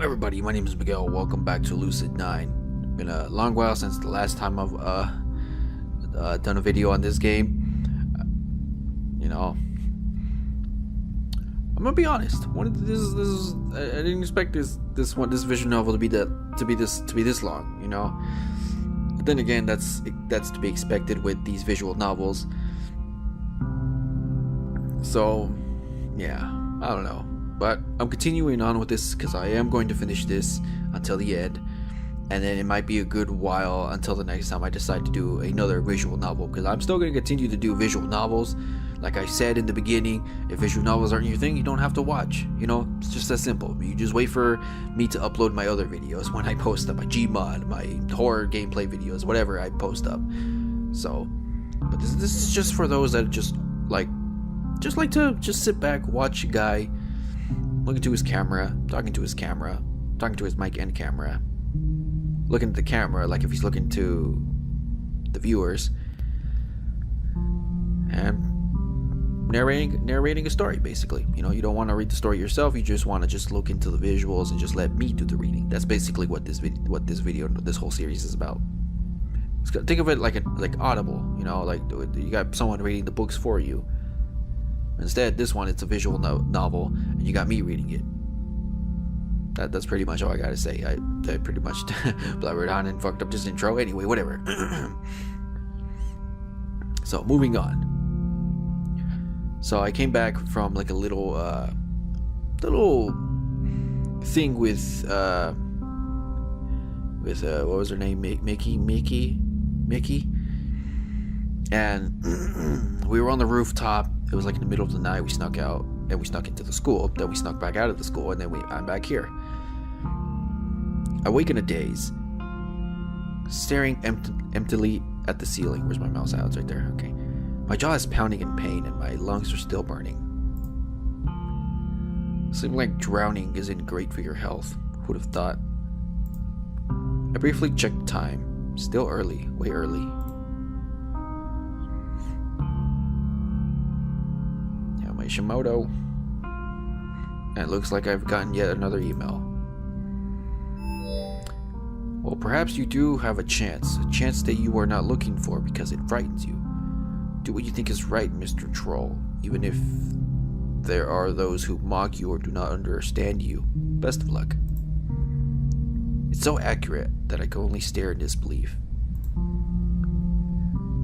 everybody, my name is Miguel. Welcome back to Lucid9. Been a long while since the last time I've done a video on this game. I'm gonna be honest. This is I didn't expect this visual novel to be this long. But then again, that's to be expected with these visual novels. So yeah, I don't know. But I'm continuing on with this because I am going to finish this until the end, and then it might be a good while until the next time I decide to do another visual novel, because I'm still going to continue to do visual novels. Like I said in the beginning, if visual novels aren't your thing, you don't have to watch. It's just that simple. You just wait for me to upload my other videos when I post up, my Gmod, my horror gameplay videos, whatever I post up. So, but this is just for those that just like to sit back, watch a guy looking to his camera, talking to his mic and camera, looking at the camera like if he's looking to the viewers, and narrating a story, basically. You don't want to read the story yourself. You just want to just look into the visuals and just let me do the reading. That's basically what this whole series is about. Think of it like Audible. Like you got someone reading the books for you. Instead, this one, it's a visual novel, and you got me reading it. That's pretty much all I gotta say. I pretty much blabbered on and fucked up this intro. Anyway, whatever. So, moving on. So, I came back from like a little thing with what was her name? Mickey? And we were on the rooftop. It was like in the middle of the night. We snuck out, and we snuck into the school. Then we snuck back out of the school, and then I'm back here. I wake in a daze, staring emptily at the ceiling. Where's my mouse? It's right there. Okay. My jaw is pounding in pain, and my lungs are still burning. Seems like drowning isn't great for your health. Who would have thought? I briefly checked the time. Still early. Way early. Shimoto, and it looks like I've gotten yet another email. Well, perhaps you do have a chance that you are not looking for because it frightens you. Do what you think is right, Mr. Troll, even if there are those who mock you or do not understand you. Best of luck. It's so accurate that I can only stare in disbelief.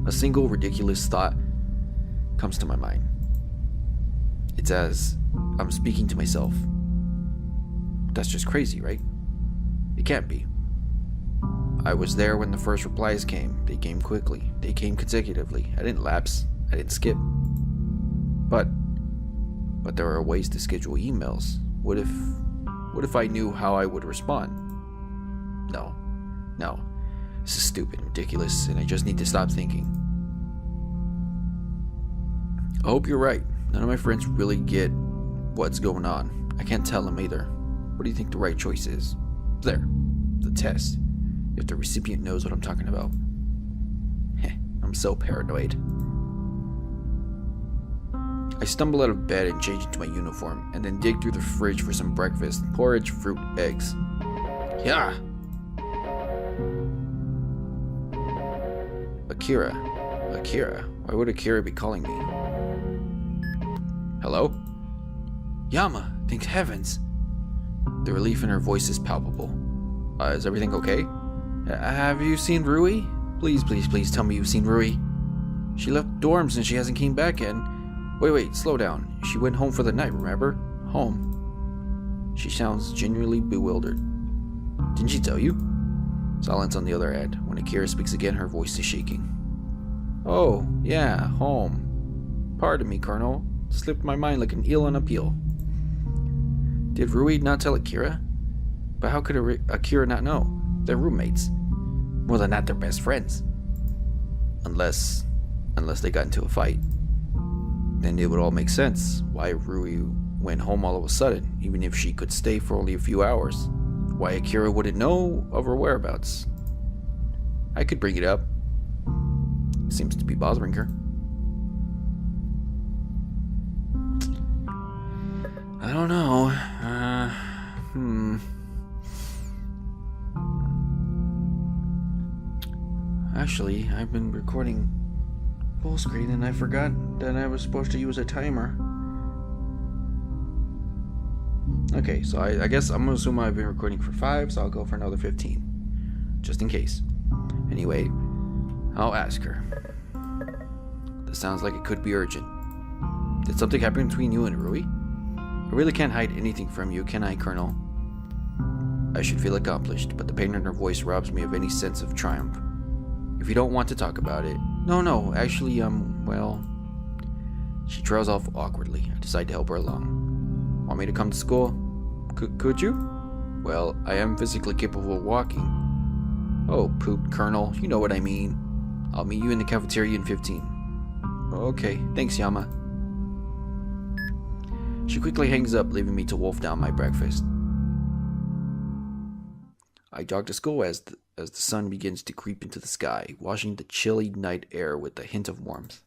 A single ridiculous thought comes to my mind. It's as I'm speaking to myself. That's just crazy, right? It can't be. I was there when the first replies came. They came quickly. They came consecutively. I didn't lapse. I didn't skip. But there are ways to schedule emails. What if I knew how I would respond? No. This is stupid and ridiculous, and I just need to stop thinking. I hope you're right. None of my friends really get what's going on. I can't tell them either. What do you think the right choice is? There. The test. If the recipient knows what I'm talking about. I'm so paranoid. I stumble out of bed and change into my uniform, and then dig through the fridge for some breakfast. Porridge, fruit, eggs. Yeah! Akira. Why would Akira be calling me? Hello? Yama, thank heavens. The relief in her voice is palpable. Is everything okay? Have you seen Rui? Please tell me you've seen Rui. She left dorms and she hasn't came back yet. Wait, slow down. She went home for the night, remember? Home. She sounds genuinely bewildered. Didn't she tell you? Silence on the other end. When Akira speaks again, her voice is shaking. Oh, yeah, home. Pardon me, Colonel. Slipped my mind like an eel on a peel. Did Rui not tell Akira? But how could Akira not know? They're roommates. More than that, they're best friends. Unless they got into a fight. Then it would all make sense. Why Rui went home all of a sudden, even if she could stay for only a few hours. Why Akira wouldn't know of her whereabouts. I could bring it up. It seems to be bothering her. I don't know. Actually, I've been recording full screen and I forgot that I was supposed to use a timer. Okay, so I guess I'm gonna assume I've been recording for 5, so I'll go for another 15. Just in case. Anyway, I'll ask her. This sounds like it could be urgent. Did something happen between you and Rui? I really can't hide anything from you, can I, Colonel? I should feel accomplished, but the pain in her voice robs me of any sense of triumph. If you don't want to talk about it... No, actually, well... She trails off awkwardly. I decide to help her along. Want me to come to school? Could you? Well, I am physically capable of walking. Oh, poop, Colonel. You know what I mean. I'll meet you in the cafeteria in 15. Okay, thanks, Yama. She quickly hangs up, leaving me to wolf down my breakfast. I jog to school as the sun begins to creep into the sky, washing the chilly night air with a hint of warmth.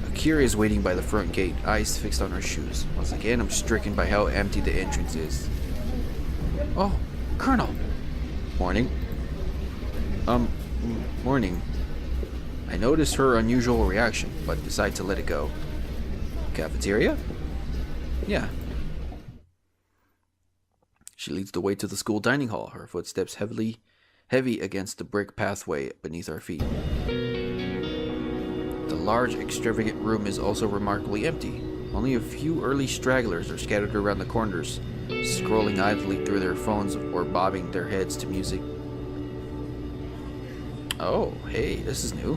Akira is waiting by the front gate, eyes fixed on her shoes. Once again, I'm stricken by how empty the entrance is. Oh, Colonel! Morning. Morning. I notice her unusual reaction, but decide to let it go. Cafeteria? Yeah. She leads the way to the school dining hall, her footsteps heavy against the brick pathway beneath our feet. The large, extravagant room is also remarkably empty. Only a few early stragglers are scattered around the corners, scrolling idly through their phones or bobbing their heads to music. Oh, hey, this is new.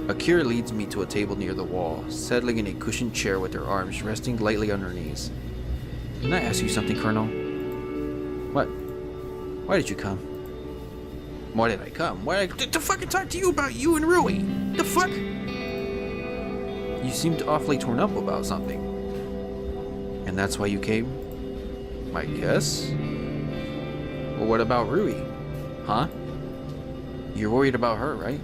Akira leads me to a table near the wall, settling in a cushioned chair with her arms resting lightly on her knees. Can I ask you something, Colonel? What? Why did you come? Why did I come? Why did I to fucking talk to you about you and Rui? The fuck? You seemed awfully torn up about something. And that's why you came? I guess? Well, what about Rui? Huh? You're worried about her, right?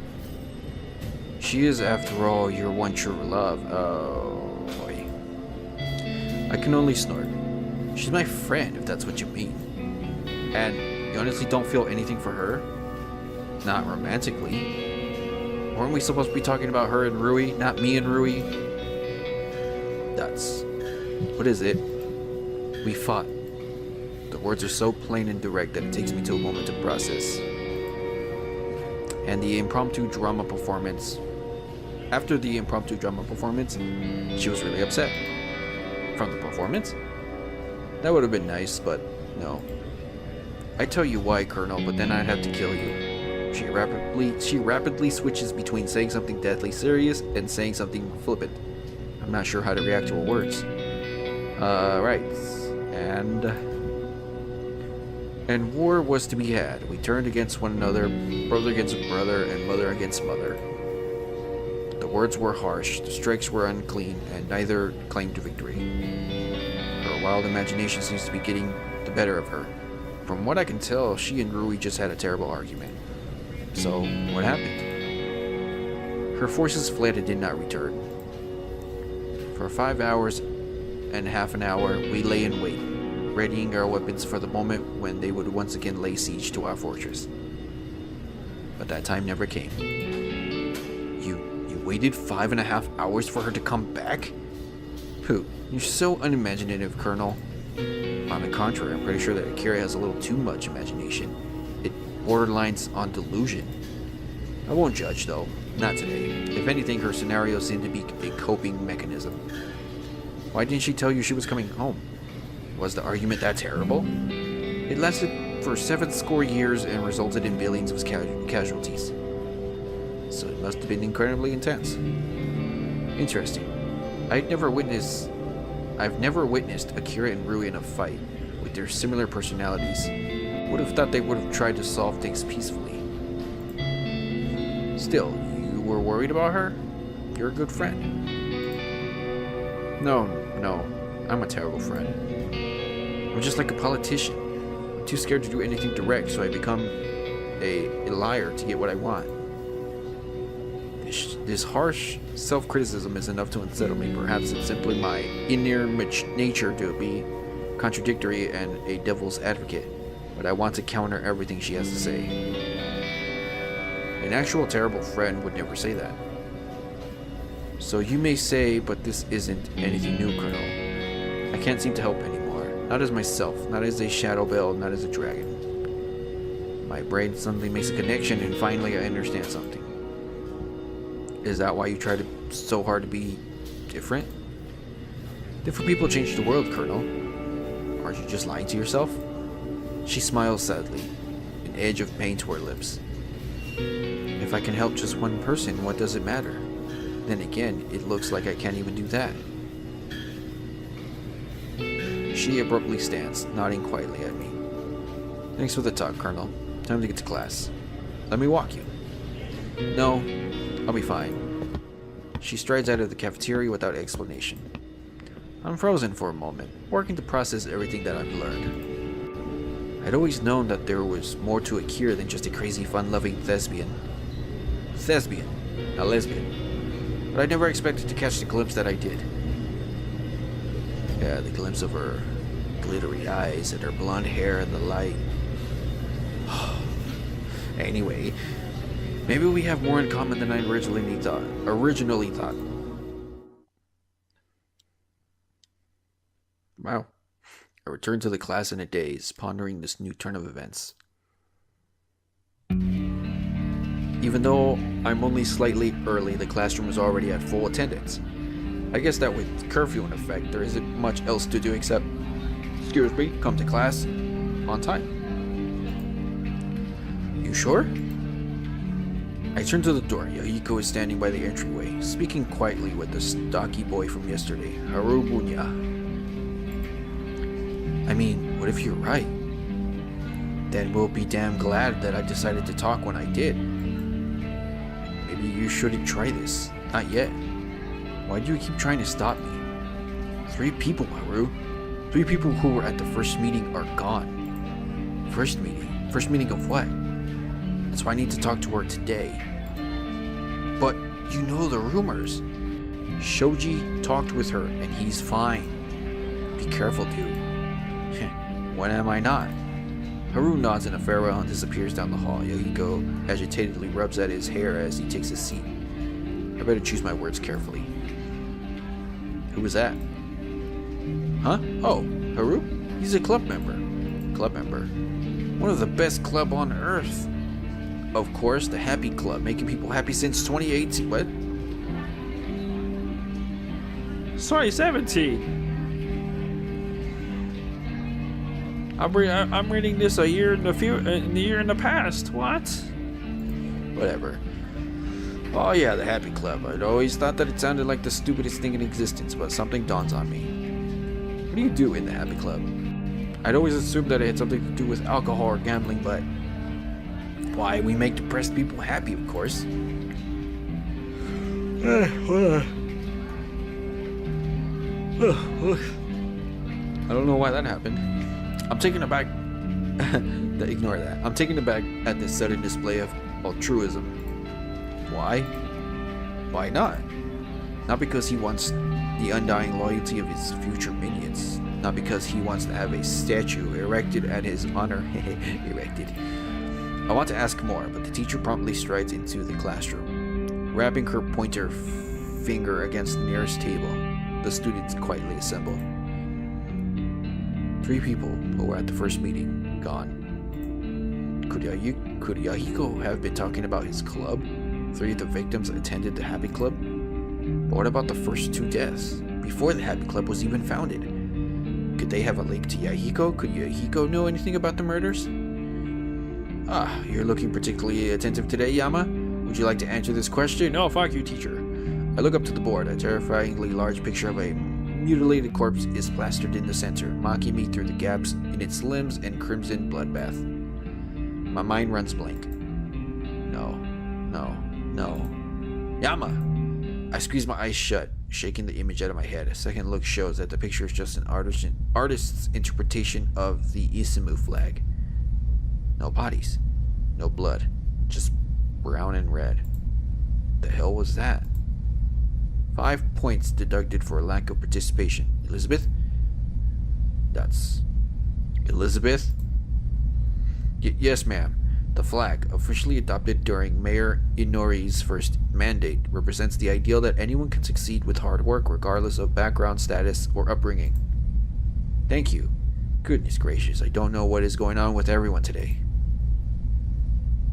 She is, after all, your one true love. Oh, boy. I can only snort. She's my friend, if that's what you mean. And you honestly don't feel anything for her? Not romantically. Weren't we supposed to be talking about her and Rui, not me and Rui? That's... What is it? We fought. The words are so plain and direct that it takes me to a moment to process. And the impromptu drama performance... After the impromptu drama performance, she was really upset. From the performance? That would have been nice, but no. I tell you why, Colonel, but then I'd have to kill you. She rapidly switches between saying something deathly serious and saying something flippant. I'm not sure how to react to her words. Right. And war was to be had. We turned against one another, brother against brother, and mother against mother. The words were harsh, the strikes were unclean, and neither claimed victory. Her wild imagination seems to be getting the better of her. From what I can tell, she and Rui just had a terrible argument. So, what happened? Her forces fled and did not return. For 5 hours and half an hour, we lay in wait, readying our weapons for the moment when they would once again lay siege to our fortress. But that time never came. You waited 5.5 hours for her to come back? Pooh, you're so unimaginative, Colonel. On the contrary, I'm pretty sure that Akira has a little too much imagination. It borderlines on delusion. I won't judge, though. Not today. If anything, her scenario seemed to be a coping mechanism. Why didn't she tell you she was coming home? Was the argument that terrible? It lasted for 70 years and resulted in billions of casualties. So it must have been incredibly intense. Interesting. I've never witnessed Akira and Rui in a fight. With their similar personalities, would have thought they would have tried to solve things peacefully. Still, you were worried about her? You're a good friend. No, I'm a terrible friend. I'm just like a politician. I'm too scared to do anything direct, so I become a liar to get what I want. This harsh self-criticism is enough to unsettle me. Perhaps it's simply my inner nature to be contradictory and a devil's advocate. but I want to counter everything she has to say. An actual terrible friend would never say that. So you may say, but this isn't anything new, Colonel. I can't seem to help anymore. Not as myself, not as a shadow bell, not as a dragon. My brain suddenly makes a connection and finally I understand something. Is that why you try so hard to be different? Different people change the world, Colonel. Aren't you just lying to yourself? She smiles sadly, an edge of pain to her lips. If I can help just one person, what does it matter? Then again, it looks like I can't even do that. She abruptly stands, nodding quietly at me. Thanks for the talk, Colonel. Time to get to class. Let me walk you. No, I'll be fine. She strides out of the cafeteria without explanation. I'm frozen for a moment, working to process everything that I've learned. I'd always known that there was more to Akira than just a crazy, fun-loving thespian. Thespian, not lesbian. But I never expected to catch the glimpse that I did. Yeah, the glimpse of her glittery eyes and her blonde hair in the light. Anyway, maybe we have more in common than I originally thought. Wow. I returned to the class in a daze, pondering this new turn of events. Even though I'm only slightly early, the classroom is already at full attendance. I guess that with curfew in effect, there isn't much else to do except, excuse me, come to class on time. You sure? I turn to the door. Yahiko is standing by the entryway, speaking quietly with the stocky boy from yesterday, Haru Bunya. I mean, what if you're right? Then we'll be damn glad that I decided to talk when I did. Maybe you shouldn't try this. Not yet. Why do you keep trying to stop me? 3 people, Haru. 3 people who were at the first meeting are gone. First meeting? First meeting of what? That's why I need to talk to her today. But you know the rumors. Shoji talked with her and he's fine. Be careful, dude. When am I not? Haru nods in a farewell and disappears down the hall. Yahiko agitatedly rubs at his hair as he takes his seat. I better choose my words carefully. Who was that? Huh? Oh, Haru? He's a club member. Club member? One of the best club on earth. Of course, the Happy Club, making people happy since 2018. What? 2017. I'm reading this a year in the year in the past. What? Whatever. Oh yeah, the Happy Club. I'd always thought that it sounded like the stupidest thing in existence, but something dawns on me. What do you do in the Happy Club? I'd always assumed that it had something to do with alcohol or gambling, but why? We make depressed people happy, of course. I don't know why that happened. I'm taken aback. Ignore that. I'm taken aback at this sudden display of altruism. Why? Why not? Not because he wants the undying loyalty of his future minions. Not because he wants to have a statue erected at his honor. Erected. I want to ask more, but the teacher promptly strides into the classroom. Wrapping her pointer finger against the nearest table, the students quietly assemble. 3 people who were at the first meeting, gone. Could Yahiko have been talking about his club? 3 of the victims attended the Happy Club? But what about the first 2 deaths, before the Happy Club was even founded? Could they have a link to Yahiko? Could Yahiko know anything about the murders? Ah, you're looking particularly attentive today, Yama. Would you like to answer this question? No, fuck you, teacher. I look up to the board. A terrifyingly large picture of a mutilated corpse is plastered in the center, mocking me through the gaps in its limbs and crimson bloodbath. My mind runs blank. No. Yama! I squeeze my eyes shut, shaking the image out of my head. A second look shows that the picture is just an artist's interpretation of the Isimu flag. No bodies. No blood. Just brown and red. The hell was that? 5 points deducted for lack of participation. Elizabeth? That's... Elizabeth? Yes, ma'am. The flag, officially adopted during Mayor Inori's first mandate, represents the ideal that anyone can succeed with hard work regardless of background, status, or upbringing. Thank you. Goodness gracious, I don't know what is going on with everyone today.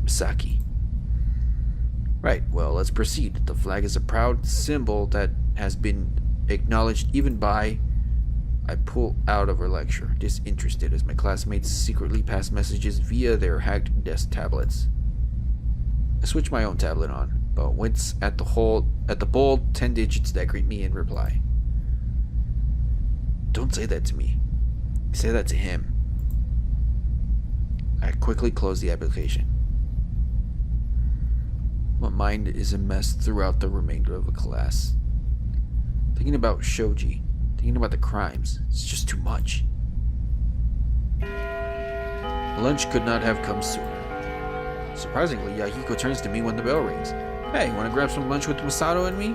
Misaki. Right, well, let's proceed. The flag is a proud symbol that has been acknowledged even by... I pull out of her lecture, disinterested as my classmates secretly pass messages via their hacked desk tablets. I switch my own tablet on, but wince at the bold 10 digits that greet me in reply. Don't say that to me. Say that to him. I quickly close the application. My mind is a mess throughout the remainder of the class. Thinking about Shoji, thinking about the crimes, it's just too much. Lunch could not have come sooner. Surprisingly, Yahiko turns to me when the bell rings. Hey, wanna grab some lunch with Masato and me?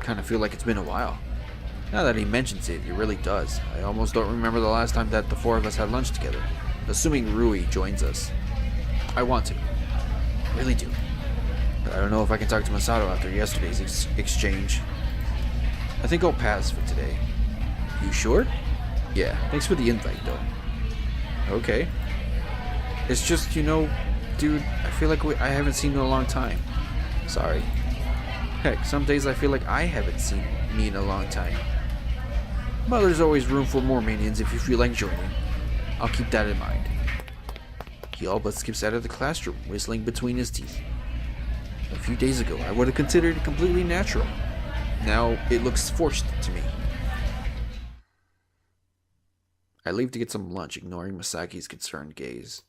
Kinda feel like it's been a while. Now that he mentions it, it really does. I almost don't remember the last time that the four of us had lunch together. Assuming Rui joins us. I want to. I really do. But I don't know if I can talk to Masato after yesterday's exchange. I think I'll pass for today. You sure? Yeah, thanks for the invite though. Okay. It's just, dude, I feel like I haven't seen you in a long time. Sorry. Heck, some days I feel like I haven't seen me in a long time. But there's always room for more minions if you feel like joining. I'll keep that in mind. He all but skips out of the classroom, whistling between his teeth. A few days ago, I would have considered it completely natural. Now, it looks forced to me. I leave to get some lunch, ignoring Masaki's concerned gaze.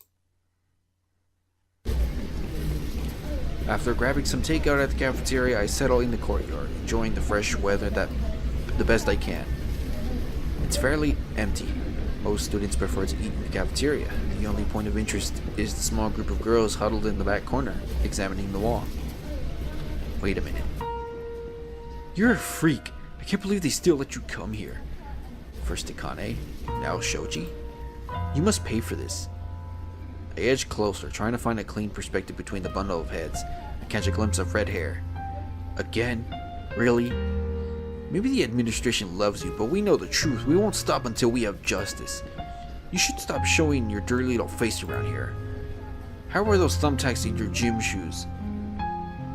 After grabbing some takeout at the cafeteria, I settle in the courtyard, enjoying the fresh weather the best I can. It's fairly empty. Most students prefer to eat in the cafeteria. The only point of interest is the small group of girls huddled in the back corner, examining the wall. Wait a minute. You're a freak. I can't believe they still let you come here. First Akane, now Shoji. You must pay for this. I edge closer, trying to find a clean perspective between the bundle of heads. I catch a glimpse of red hair. Again? Really? Maybe the administration loves you, but we know the truth. We won't stop until we have justice. You should stop showing your dirty little face around here. How were those thumbtacks in your gym shoes?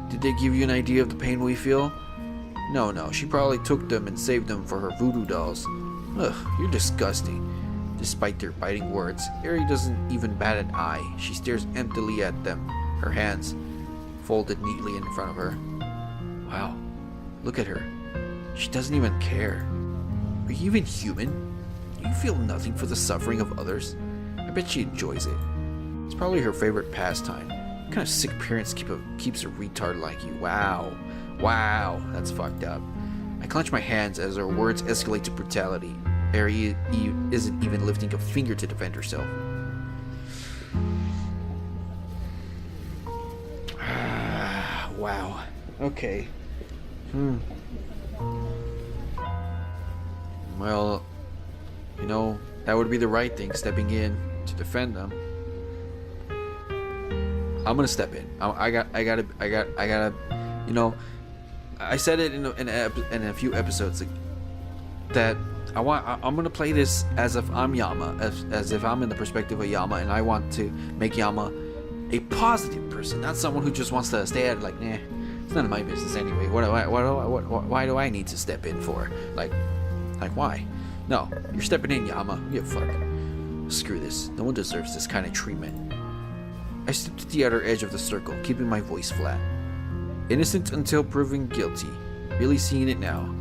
Did they give you an idea of the pain we feel? No, she probably took them and saved them for her voodoo dolls. Ugh, you're disgusting. Despite their biting words, Airi doesn't even bat an eye. She stares emptily at them, her hands folded neatly in front of her. Wow, look at her. She doesn't even care. Are you even human? Do you feel nothing for the suffering of others? I bet she enjoys it. It's probably her favorite pastime. What kind of sick parents keeps a retard like you? Wow, that's fucked up. I clench my hands as her words escalate to brutality. Airi isn't even lifting a finger to defend herself. Wow. Okay. Well, that would be the right thing, stepping in to defend them. I'm gonna step in. I gotta. I said it in a few episodes that I'm gonna play this as if I'm Yama, as if I'm in the perspective of Yama, and I want to make Yama a positive person, not someone who just wants to stay at it like, nah, it's none of my business anyway. Why do I need to step in for? Like why? No, you're stepping in, Yama. You give a fuck. Screw this. No one deserves this kind of treatment. I step to the outer edge of the circle, keeping my voice flat. Innocent until proven guilty. Really seeing it now.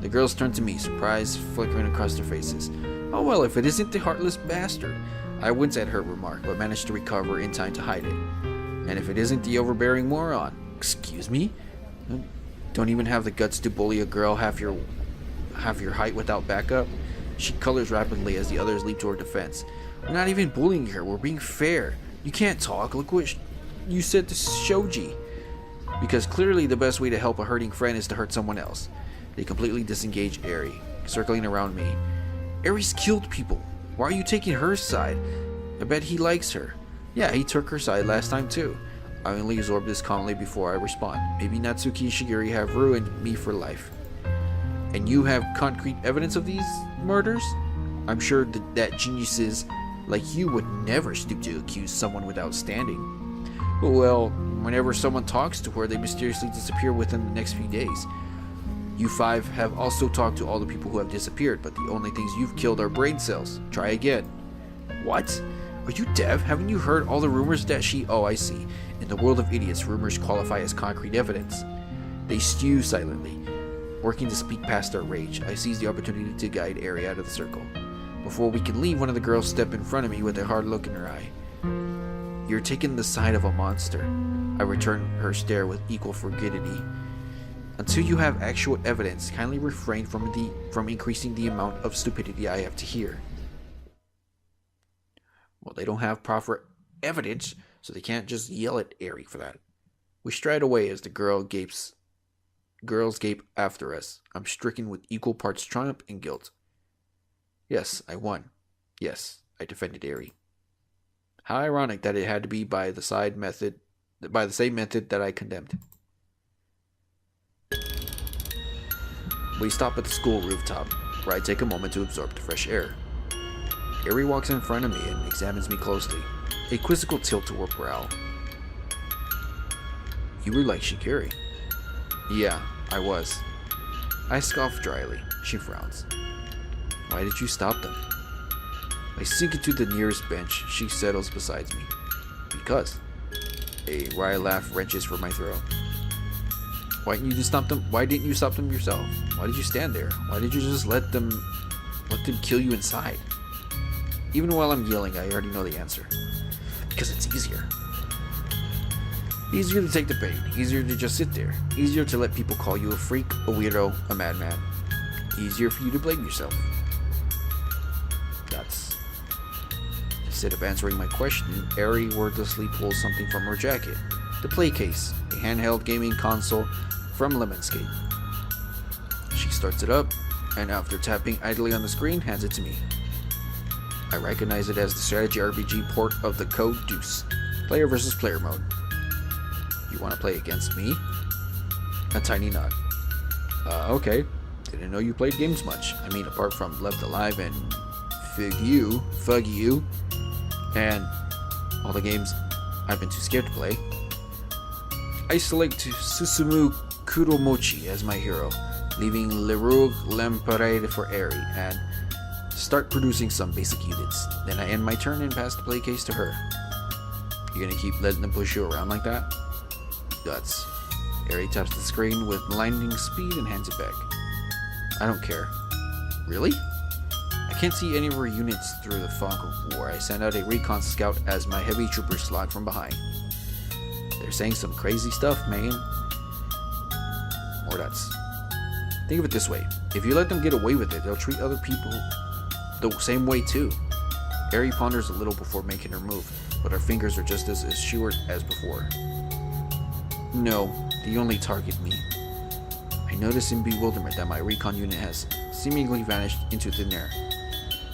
The girls turn to me, surprise flickering across their faces. Oh well, if it isn't the heartless bastard. I wince at her remark, but manage to recover in time to hide it. And if it isn't the overbearing moron. Excuse me? Don't even have the guts to bully a girl half your height without backup? She colors rapidly as the others leap to her defense. We're not even bullying her, we're being fair. You can't talk, look what you said to Shoji. Because clearly the best way to help a hurting friend is to hurt someone else. They completely disengage Airi, circling around me. Airi's killed people. Why are you taking her side? I bet he likes her. Yeah, he took her side last time too. I only absorb this calmly before I respond. Maybe Natsuki and Shigeru have ruined me for life. And you have concrete evidence of these murders? I'm sure that geniuses like you would never stoop to accuse someone without standing. Well, whenever someone talks to her, they mysteriously disappear within the next few days. You five have also talked to all the people who have disappeared, but the only things you've killed are brain cells. Try again. What? Are you deaf? Haven't you heard all the rumors that she... Oh, I see. In the world of idiots, rumors qualify as concrete evidence. They stew silently. Working to speak past our rage, I seize the opportunity to guide Airi out of the circle. Before we can leave, one of the girls stepped in front of me with a hard look in her eye. You're taking the side of a monster. I return her stare with equal frigidity. Until you have actual evidence, kindly refrain from increasing the amount of stupidity I have to hear. Well, they don't have proper evidence, so they can't just yell at Airi for that. We stride away as the girls gape after us. I'm stricken with equal parts triumph and guilt. Yes, I won. Yes, I defended Airi. How ironic that it had to be by the same method that I condemned. We stop at the school rooftop, where I take a moment to absorb the fresh air. Airi walks in front of me and examines me closely, a quizzical tilt to her brow. You were like Shigeru. Yeah, I was. I scoff dryly. She frowns. Why did you stop them? I sink into the nearest bench. She settles beside me. Because. A wry laugh wrenches from my throat. Why didn't you stop them? Why didn't you stop them yourself? Why did you stand there? Why did you just let them kill you inside? Even while I'm yelling, I already know the answer. Because it's easier. Easier to take the pain. Easier to just sit there. Easier to let people call you a freak, a weirdo, a madman. Easier for you to blame yourself. That's... Instead of answering my question, Airi wordlessly pulls something from her jacket. The play case, a handheld gaming console from Lemonscape. She starts it up, and after tapping idly on the screen, hands it to me. I recognize it as the strategy RPG port of the Code Deuce, player versus player mode. You want to play against me? A tiny nod. Okay. Didn't know you played games much. I mean, apart from Left Alive and Fug You, and all the games I've been too scared to play. I select Susumu Kuromochi as my hero, leaving Leroux Lemparade for Airi, and start producing some basic units. Then I end my turn and pass the play case to her. You gonna keep letting them push you around like that? Guts. Airi taps the screen with blinding speed and hands it back. I don't care. Really? I can't see any of her units through the fog of war. I send out a recon scout as my heavy troopers slog from behind. They're saying some crazy stuff, man. Or that's... Think of it this way. If you let them get away with it, they'll treat other people the same way too. Airi ponders a little before making her move, but her fingers are just as assured as before. No, they only target me. I notice in bewilderment that my recon unit has seemingly vanished into thin air.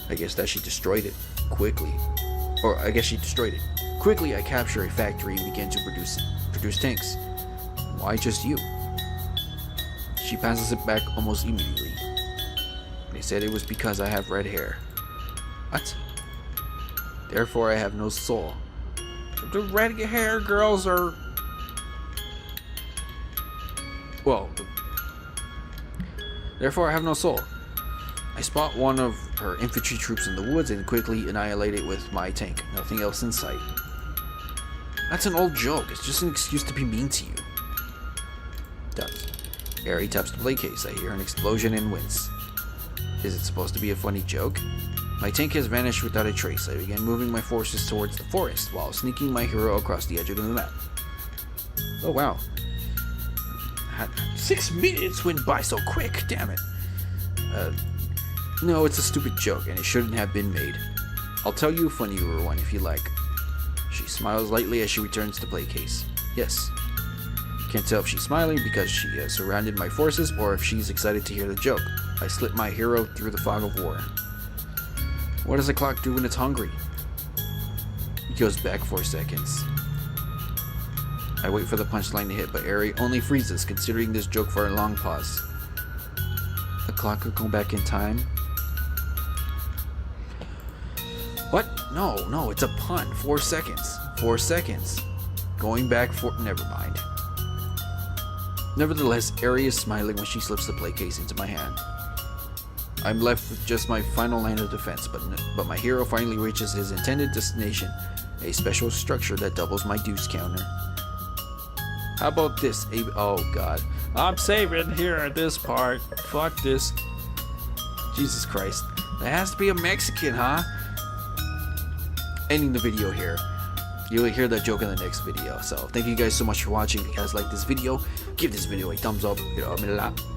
I guess that she destroyed it quickly. Or I guess she destroyed it. Quickly, I capture a factory and begin to produce tanks. Why just you? She passes it back almost immediately. They said it was because I have red hair. What? Therefore, I have no soul. The red hair girls are... Well, therefore I have no soul. I spot one of her infantry troops in the woods and quickly annihilate it with my tank. Nothing else in sight. That's an old joke. It's just an excuse to be mean to you. Does. Airi taps the play case. I hear an explosion and wince. Is it supposed to be a funny joke? My tank has vanished without a trace. I began moving my forces towards the forest while sneaking my hero across the edge of the map. Oh wow. 6 minutes went by so quick, damn it. No, it's a stupid joke and it shouldn't have been made. I'll tell you a funnier one if you like. She smiles lightly as she returns the play case. Yes. Can't tell if she's smiling because she has surrounded my forces or if she's excited to hear the joke. I slip my hero through the fog of war. What does a clock do when it's hungry? Goes back 4 seconds. I wait for the punchline to hit, but Airi only freezes, considering this joke for a long pause. The clock could go back in time. What? No, it's a pun. 4 seconds. 4 seconds. Going back for... Never mind. Nevertheless, Airi is smiling when she slips the play case into my hand. I'm left with just my final line of defense, but my hero finally reaches his intended destination, a special structure that doubles my deuce counter. How about this? Oh god. I'm saving here at this part. Fuck this. Jesus Christ. That has to be a Mexican, huh? Ending the video here. You'll hear that joke in the next video. So thank you guys so much for watching. If you guys like this video, give this video a thumbs up.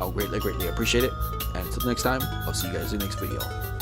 I'll greatly appreciate it. And until next time, I'll see you guys in the next video.